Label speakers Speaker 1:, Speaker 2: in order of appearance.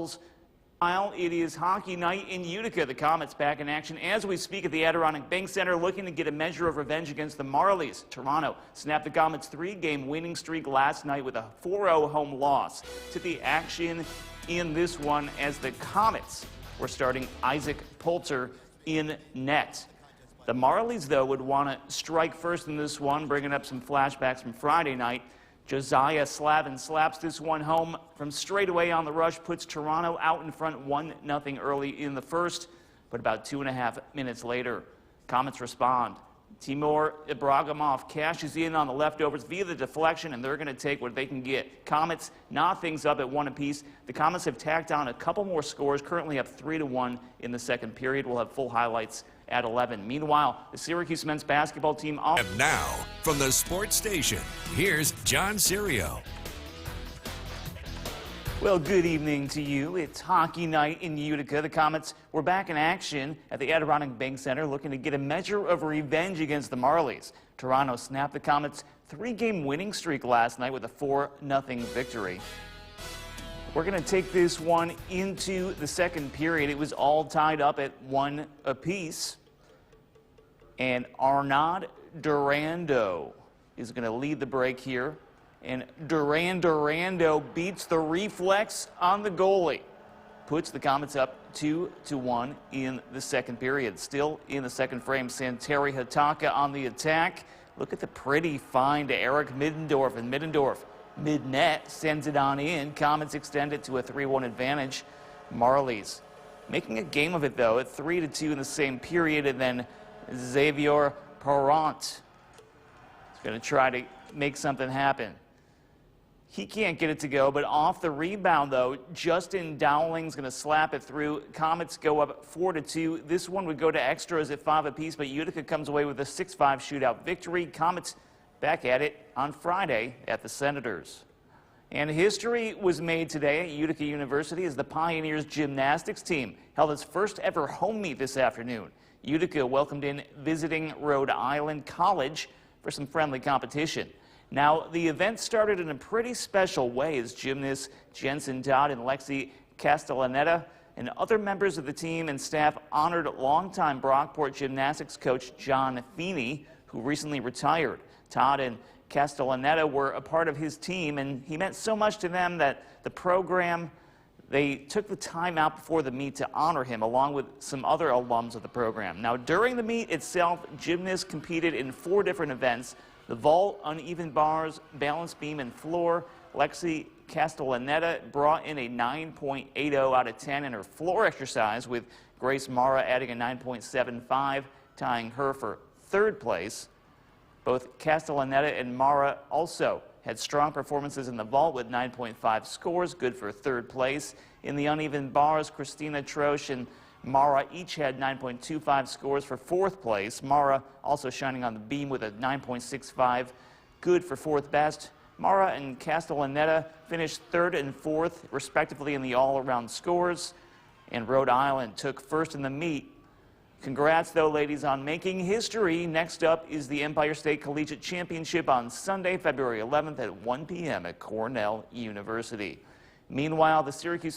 Speaker 1: Rebels. It is hockey night in Utica. The Comets back in action as we speak at the Adirondack Bank Center, looking to get a measure of revenge against the Marlies. Toronto snapped the Comets' 3-game winning streak last night with a 4-0 home loss. To the action in this one as the Comets were starting Isaac Poulter in net. The Marlies, though, would want to strike first in this one, bringing up some flashbacks from Friday night. Josiah Slavin slaps this one home from straight away on the rush, puts Toronto out in front 1-0 early in the first, but about 2.5 minutes later, Comets respond. Timur Ibragimov cashes in on the leftovers via the deflection, and they're going to take what they can get. Comets knot things up at 1 apiece. The Comets have tacked on a couple more scores, currently up 3-1 in the second period. We'll have full highlights at 11. Meanwhile, the Syracuse men's basketball team...
Speaker 2: And now, from the sports station, here's John Serio.
Speaker 1: Well, good evening to you. It's hockey night in Utica. The Comets were back in action at the Adirondack Bank Center, looking to get a measure of revenge against the Marlies. Toronto snapped the Comets' 3-game winning streak last night with a 4-0 victory. We're going to take this one into the second period. It was all tied up at 1 apiece. And Arnaud Durando is going to lead the break here. And Durando beats the reflex on the goalie. Puts the Comets up 2-1 in the second period. Still in the second frame, Santeri Hataka on the attack. Look at the pretty find to Eric Middendorf, and Middendorf mid-net sends it on in. Comets extend it to a 3-1 advantage. Marlies making a game of it, though, at 3-2 in the same period, and then Xavier Parent is going to try to make something happen. He can't get it to go, but off the rebound, though, Justin Dowling's going to slap it through. Comets go up 4-2. This one would go to extras at 5 apiece, but Utica comes away with a 6-5 shootout victory. Comets back at it on Friday at the Senators. And history was made today at Utica University as the Pioneers gymnastics team held its first ever home meet this afternoon. Utica welcomed in visiting Rhode Island College for some friendly competition. Now, the event started in a pretty special way as gymnasts Jensen Dodd and Lexi Castellaneta and other members of the team and staff honored longtime Brockport gymnastics coach John Feeney, who recently retired. Todd and Castellaneta were a part of his team, and he meant so much to them that the program, they took the time out before the meet to honor him, along with some other alums of the program. Now, during the meet itself, gymnasts competed in 4 different events: the vault, uneven bars, balance beam, and floor. Lexi Castellaneta brought in a 9.80 out of 10 in her floor exercise, with Grace Mara adding a 9.75, tying her for 3rd place. Both Castellaneta and Mara also had strong performances in the vault with 9.5 scores, good for 3rd place. In the uneven bars, Christina Troche and Mara each had 9.25 scores for 4th place. Mara also shining on the beam with a 9.65, good for 4th best. Mara and Castellaneta finished 3rd and 4th, respectively, in the all-around scores. And Rhode Island took 1st in the meet. Congrats, though, ladies, on making history. Next up is the Empire State Collegiate Championship on Sunday, February 11th at 1 p.m. at Cornell University. Meanwhile, the Syracuse